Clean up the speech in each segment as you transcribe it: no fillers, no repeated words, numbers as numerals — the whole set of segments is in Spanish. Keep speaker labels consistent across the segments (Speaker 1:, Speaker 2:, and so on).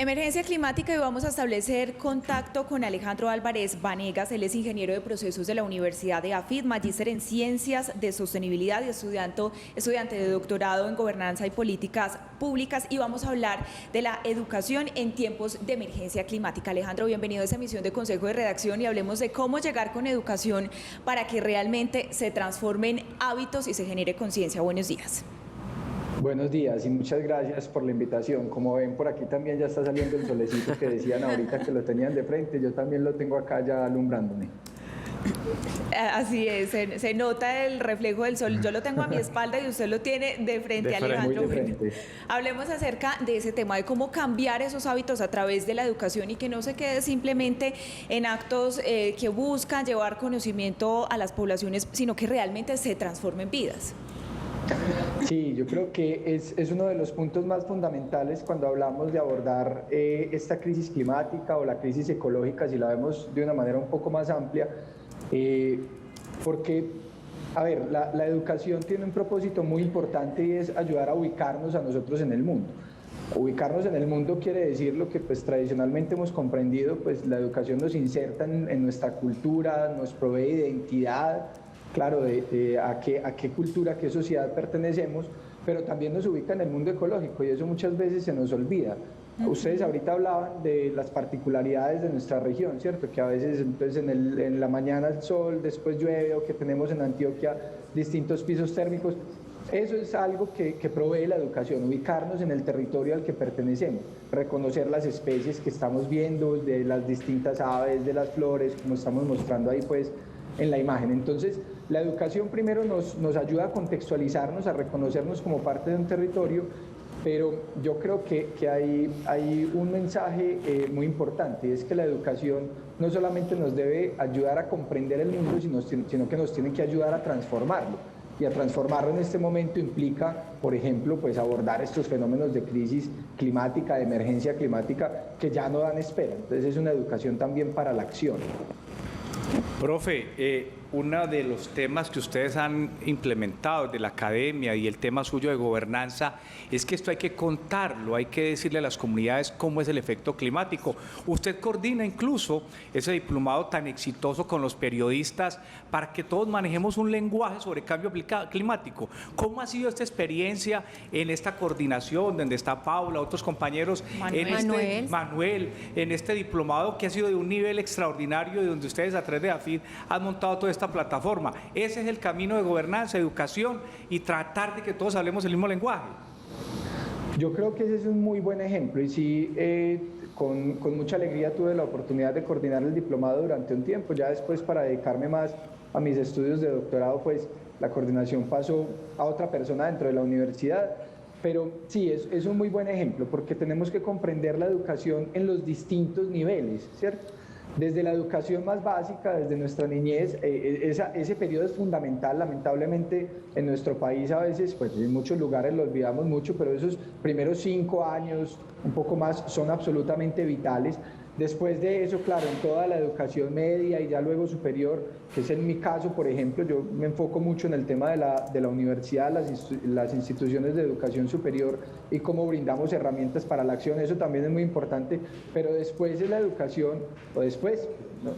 Speaker 1: Emergencia climática y vamos a establecer contacto con Alejandro Álvarez Vanegas. Él es ingeniero de procesos de la Universidad de AFIT, magíster en Ciencias de Sostenibilidad y estudiante de doctorado en Gobernanza y Políticas Públicas. Y vamos a hablar de la educación en tiempos de emergencia climática. Alejandro, bienvenido a esta emisión de Consejo de Redacción y hablemos de cómo llegar con educación para que realmente se transformen hábitos y se genere conciencia. Buenos días.
Speaker 2: Buenos días y muchas gracias por la invitación. Como ven, por aquí también ya está saliendo el solecito que decían ahorita que lo tenían de frente. Yo también lo tengo acá ya alumbrándome.
Speaker 1: Así es, se nota el reflejo del sol. Yo lo tengo a mi espalda y usted lo tiene de frente, Alejandro.
Speaker 2: Muy de frente.
Speaker 1: Hablemos acerca de ese tema, de cómo cambiar esos hábitos a través de la educación y que no se quede simplemente en actos que buscan llevar conocimiento a las poblaciones, sino que realmente se transformen vidas.
Speaker 2: Sí, yo creo que es uno de los puntos más fundamentales cuando hablamos de abordar esta crisis climática o la crisis ecológica, si la vemos de una manera un poco más amplia, porque, a ver, la educación tiene un propósito muy importante y es ayudar a ubicarnos a nosotros en el mundo. Ubicarnos en el mundo quiere decir lo que pues tradicionalmente hemos comprendido, pues la educación nos inserta en nuestra cultura, nos provee identidad, claro, a qué cultura, a qué sociedad pertenecemos, pero también nos ubica en el mundo ecológico y eso muchas veces se nos olvida. Ustedes ahorita hablaban de las particularidades de nuestra región, ¿cierto? Que a veces entonces en la mañana el sol, después llueve, o que tenemos en Antioquia distintos pisos térmicos. Eso es algo que provee la educación, ubicarnos en el territorio al que pertenecemos, reconocer las especies que estamos viendo, de las distintas aves, de las flores, como estamos mostrando ahí pues en la imagen. Entonces, la educación primero nos ayuda a contextualizarnos, a reconocernos como parte de un territorio, pero yo creo que hay un mensaje muy importante, y es que la educación no solamente nos debe ayudar a comprender el mundo, sino que nos tiene que ayudar a transformarlo. Y a transformarlo en este momento implica, por ejemplo, pues abordar estos fenómenos de crisis climática, de emergencia climática, que ya no dan espera. Entonces es una educación también para la acción.
Speaker 3: Profe, uno de los temas que ustedes han implementado de la academia y el tema suyo de gobernanza es que esto hay que contarlo, hay que decirle a las comunidades cómo es el efecto climático. Usted coordina incluso ese diplomado tan exitoso con los periodistas para que todos manejemos un lenguaje sobre cambio climático. ¿Cómo ha sido esta experiencia en esta coordinación donde está Paula, otros compañeros, Manuel, en este diplomado que ha sido de un nivel extraordinario y donde ustedes a través de AFIT han montado toda esta plataforma? Ese es el camino de gobernanza, educación y tratar de que todos hablemos el mismo lenguaje.
Speaker 2: Yo creo que ese es un muy buen ejemplo y sí, con mucha alegría tuve la oportunidad de coordinar el diplomado durante un tiempo. Ya después, para dedicarme más a mis estudios de doctorado, pues la coordinación pasó a otra persona dentro de la universidad. Pero sí, es un muy buen ejemplo porque tenemos que comprender la educación en los distintos niveles, ¿cierto? Desde la educación más básica, desde nuestra niñez, ese periodo es fundamental. Lamentablemente en nuestro país a veces, pues en muchos lugares lo olvidamos mucho, pero esos primeros 5 años, un poco más, son absolutamente vitales. Después de eso, claro, en toda la educación media y ya luego superior, que es en mi caso, por ejemplo, yo me enfoco mucho en el tema de la universidad, las instituciones de educación superior y cómo brindamos herramientas para la acción. Eso también es muy importante, pero después de la educación, o después,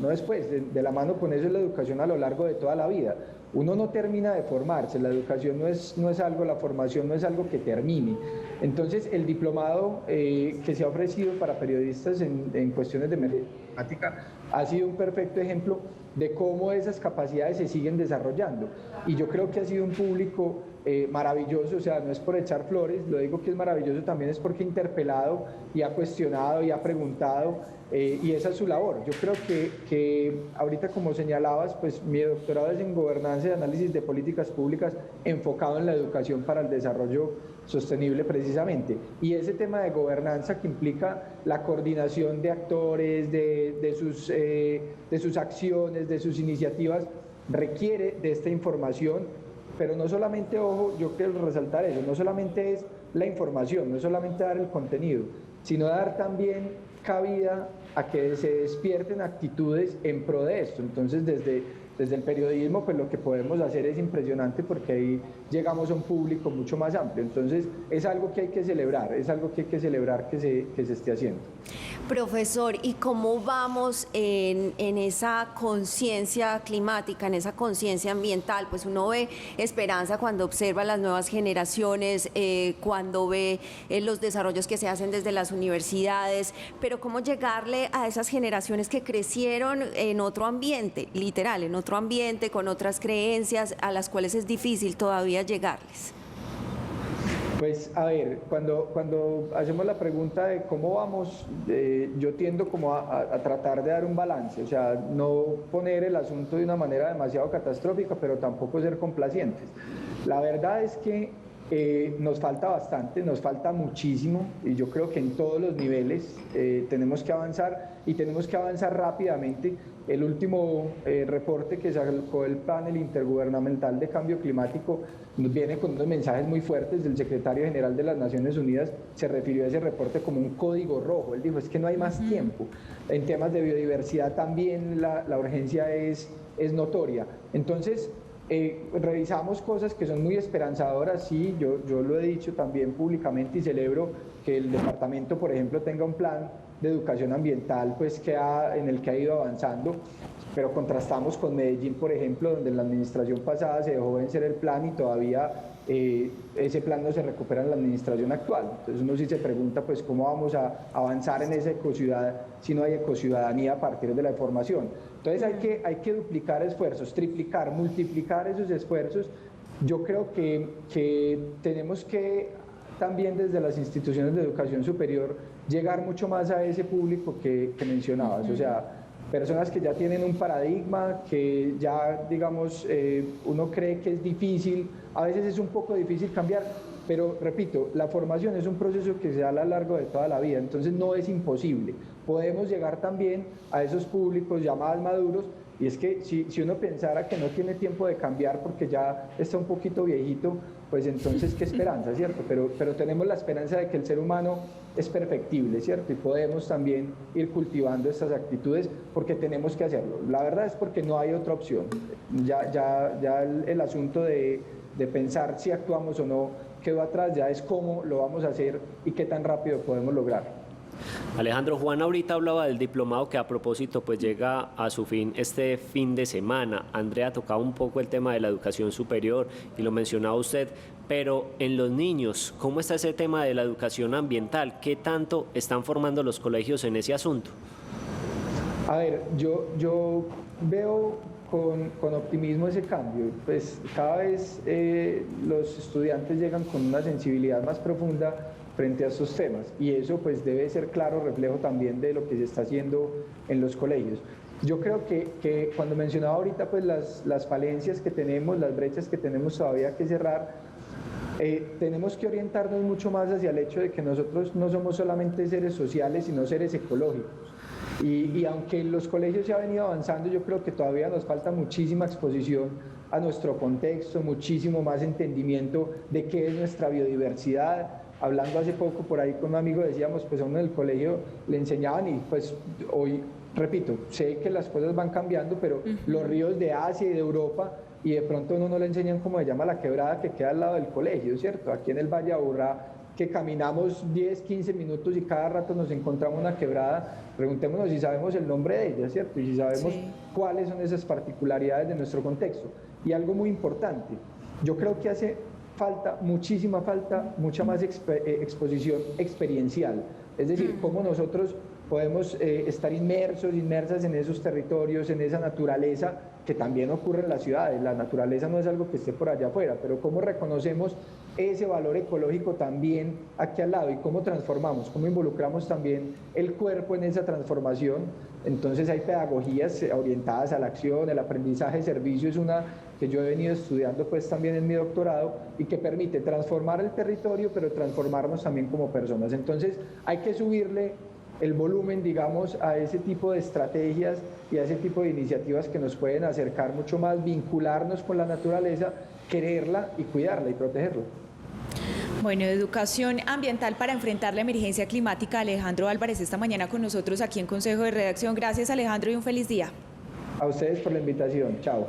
Speaker 2: no después, de la mano con eso es la educación a lo largo de toda la vida. Uno no termina de formarse, la educación no es algo, la formación no es algo que termine. Entonces, el diplomado que se ha ofrecido para periodistas en cuestiones de emergencia climática ha sido un perfecto ejemplo de cómo esas capacidades se siguen desarrollando. Y yo creo que ha sido un público maravilloso, o sea, no es por echar flores, lo digo que es maravilloso también es porque ha interpelado y ha cuestionado y ha preguntado, y esa es su labor. Yo creo que ahorita, como señalabas, pues mi doctorado es en gobernanza y análisis de políticas públicas enfocado en la educación para el desarrollo sostenible precisamente, y ese tema de gobernanza que implica la coordinación de actores, de sus acciones, de sus iniciativas, requiere de esta información, pero no solamente, ojo, yo quiero resaltar eso, no solamente es la información, no es solamente dar el contenido, sino dar también cabida a que se despierten actitudes en pro de esto. Entonces, desde desde el periodismo, pues lo que podemos hacer es impresionante porque ahí llegamos a un público mucho más amplio. Entonces, es algo que hay que celebrar, es algo que hay que celebrar que se esté haciendo.
Speaker 4: Profesor, ¿y cómo vamos en esa conciencia climática, en esa conciencia ambiental? Pues uno ve esperanza cuando observa las nuevas generaciones, cuando ve los desarrollos que se hacen desde las universidades, pero ¿cómo llegarle a esas generaciones que crecieron en otro ambiente, literal, en otro ambiente, con otras creencias, a las cuales es difícil todavía llegarles?
Speaker 2: Pues a ver, cuando hacemos la pregunta de cómo vamos, yo tiendo como a tratar de dar un balance, o sea, no poner el asunto de una manera demasiado catastrófica, pero tampoco ser complacientes. La verdad es que nos falta bastante, nos falta muchísimo, y yo creo que en todos los niveles tenemos que avanzar, y tenemos que avanzar rápidamente. El último reporte que sacó el panel intergubernamental de cambio climático nos viene con unos mensajes muy fuertes. Del secretario general de las Naciones Unidas se refirió a ese reporte como un código rojo. Él dijo, es que no hay más tiempo. En temas de biodiversidad también la urgencia es notoria. Entonces, revisamos cosas que son muy esperanzadoras, sí, yo lo he dicho también públicamente y celebro que el departamento, por ejemplo, tenga un plan de educación ambiental pues, en el que ha ido avanzando, pero contrastamos con Medellín, por ejemplo, donde en la administración pasada se dejó vencer el plan y todavía ese plan no se recupera en la administración actual. Entonces uno sí se pregunta pues cómo vamos a avanzar en esa ecociudad si no hay ecociudadanía a partir de la información. Entonces hay que duplicar esfuerzos, triplicar, multiplicar esos esfuerzos. Yo creo que tenemos que también desde las instituciones de educación superior llegar mucho más a ese público que mencionabas, o sea, personas que ya tienen un paradigma, que ya, digamos, uno cree que es difícil, a veces es un poco difícil cambiar, pero repito, la formación es un proceso que se da a lo largo de toda la vida, entonces no es imposible. Podemos llegar también a esos públicos ya más maduros, y es que si uno pensara que no tiene tiempo de cambiar porque ya está un poquito viejito, pues entonces qué esperanza, ¿cierto? Pero tenemos la esperanza de que el ser humano es perfectible, ¿cierto? Y podemos también ir cultivando estas actitudes porque tenemos que hacerlo. La verdad es porque no hay otra opción. Ya el asunto de pensar si actuamos o no quedó atrás, ya es cómo lo vamos a hacer y qué tan rápido podemos lograr.
Speaker 5: Alejandro, Juan ahorita hablaba del diplomado que a propósito pues llega a su fin este fin de semana. Andrea tocaba un poco el tema de la educación superior y lo mencionaba usted, pero en los niños, ¿cómo está ese tema de la educación ambiental? ¿Qué tanto están formando los colegios en ese asunto?
Speaker 2: A ver, yo veo con optimismo ese cambio, pues cada vez los estudiantes llegan con una sensibilidad más profunda frente a estos temas y eso pues debe ser claro reflejo también de lo que se está haciendo en los colegios. Yo creo que cuando mencionaba ahorita pues las falencias que tenemos, las brechas que tenemos todavía que cerrar, tenemos que orientarnos mucho más hacia el hecho de que nosotros no somos solamente seres sociales, sino seres ecológicos. Y aunque en los colegios se ha venido avanzando, yo creo que todavía nos falta muchísima exposición a nuestro contexto, muchísimo más entendimiento de qué es nuestra biodiversidad. Hablando hace poco por ahí con un amigo decíamos, pues a uno del colegio le enseñaban y pues hoy, repito, sé que las cosas van cambiando, pero los ríos de Asia y de Europa y de pronto uno no le enseñan cómo se llama la quebrada que queda al lado del colegio, ¿cierto? Aquí en el Valle de Aburrá, que caminamos 10, 15 minutos y cada rato nos encontramos una quebrada, preguntémonos si sabemos el nombre de ella, ¿cierto? Y si sabemos cuáles son esas particularidades de nuestro contexto. Y algo muy importante, yo creo que hace mucha más exposición experiencial, es decir, cómo nosotros podemos estar inmersas en esos territorios, en esa naturaleza que también ocurre en las ciudades. La naturaleza no es algo que esté por allá afuera, pero cómo reconocemos ese valor ecológico también aquí al lado y cómo transformamos, cómo involucramos también el cuerpo en esa transformación. Entonces hay pedagogías orientadas a la acción, el aprendizaje de servicio es una que yo he venido estudiando pues también en mi doctorado y que permite transformar el territorio, pero transformarnos también como personas. Entonces hay que subirle el volumen, digamos, a ese tipo de estrategias y a ese tipo de iniciativas que nos pueden acercar mucho más, vincularnos con la naturaleza, quererla y cuidarla y protegerla.
Speaker 1: Bueno, educación ambiental para enfrentar la emergencia climática. Alejandro Álvarez esta mañana con nosotros aquí en Consejo de Redacción. Gracias, Alejandro, y un feliz día.
Speaker 2: A ustedes por la invitación. Chao.